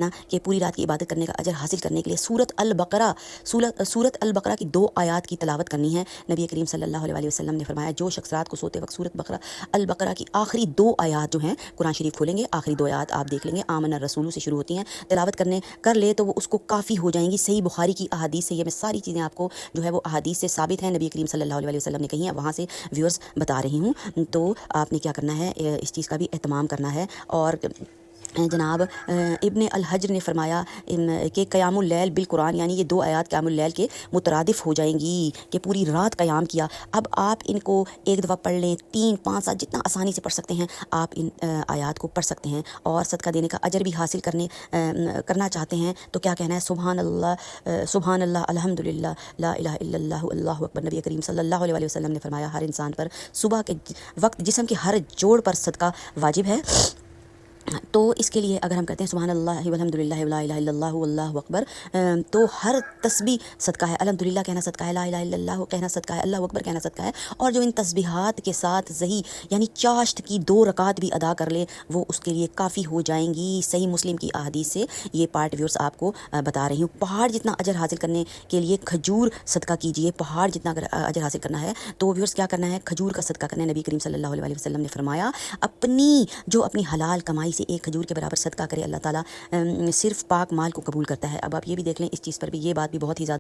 نا کہ پوری رات کی عبادت کرنے کا اجر حاصل کرنے کے لیے سورت البقرہ کی 2 آیات کی تلاوت کرنی ہے۔ نبی کریم صلی اللہ علیہ وسلم نے فرمایا جو شخص رات کو سوتے وقت سورت البقرہ کی آخری 2 آیات جو ہیں قرآن شریف کھولیں گے، آخری 2 آیات آپ دیکھ لیں گے، آمن الرسول سے شروع ہوتی ہیں، تلاوت کر لے تو وہ اس کو کافی ہو جائیں گی۔ صحیح بخاری کی احادیث سے، یہ میں ساری چیزیں آپ کو جو ہے وہ احادیث سے ثابت ہیں، نبی کریم صلی اللہ علیہ وسلم نے کہی ہیں، وہاں سے ویورز بتا رہی ہوں۔ تو آپ نے کیا کرنا ہے، اس چیز کا بھی اہتمام کرنا ہے۔ اور جناب ابن الحجر نے فرمایا کہ قیام اللیل بالقرآن، یعنی یہ 2 آیات قیام اللیل کے مترادف ہو جائیں گی کہ پوری رات قیام کیا۔ اب آپ ان کو ایک دفعہ پڑھ لیں، 3 5 7 جتنا آسانی سے پڑھ سکتے ہیں آپ ان آیات کو پڑھ سکتے ہیں، اور صدقہ دینے کا اجر بھی حاصل کرنا چاہتے ہیں تو کیا کہنا ہے، سبحان اللہ الحمدللہ لا الہ الا اللہ اللہ اکبر۔ نبی کریم صلی اللہ علیہ وسلم نے فرمایا ہر انسان پر صبح کے وقت جسم کے ہر جوڑ پر صدقہ واجب ہے۔ تو اس کے لیے اگر ہم کہتے ہیں سبحان اللہ والحمدللہ ولا الہ الا اللہ واللہ اکبر، تو ہر تسبیح صدقہ ہے، الحمدللہ کہنا صدقہ ہے، لا الہ الا اللہ کہنا صدقہ ہے، اللہ اکبر کہنا صدقہ ہے۔ اور جو ان تسبیحات کے ساتھ صحیح یعنی چاشت کی 2 رکعات بھی ادا کر لے وہ اس کے لیے کافی ہو جائیں گی۔ صحیح مسلم کی احادیث سے یہ پارٹ ویورز آپ کو بتا رہی ہوں۔ پہاڑ جتنا اجر حاصل کرنے کے لیے کھجور صدقہ کیجئے، پہاڑ جتنا اجر حاصل کرنا ہے تو ویورز کیا کرنا ہے، کھجور کا صدقہ کرنا ہے۔ نبی کریم صلی اللہ علیہ وسلم نے فرمایا جو اپنی حلال کمائی سے 1 کھجور کے برابر صدقہ کرے، اللہ تعالیٰ صرف پاک مال کو قبول کرتا ہے۔ اب آپ یہ بھی دیکھ لیں، اس چیز پر بھی یہ بات بھی بہت ہی زیادہ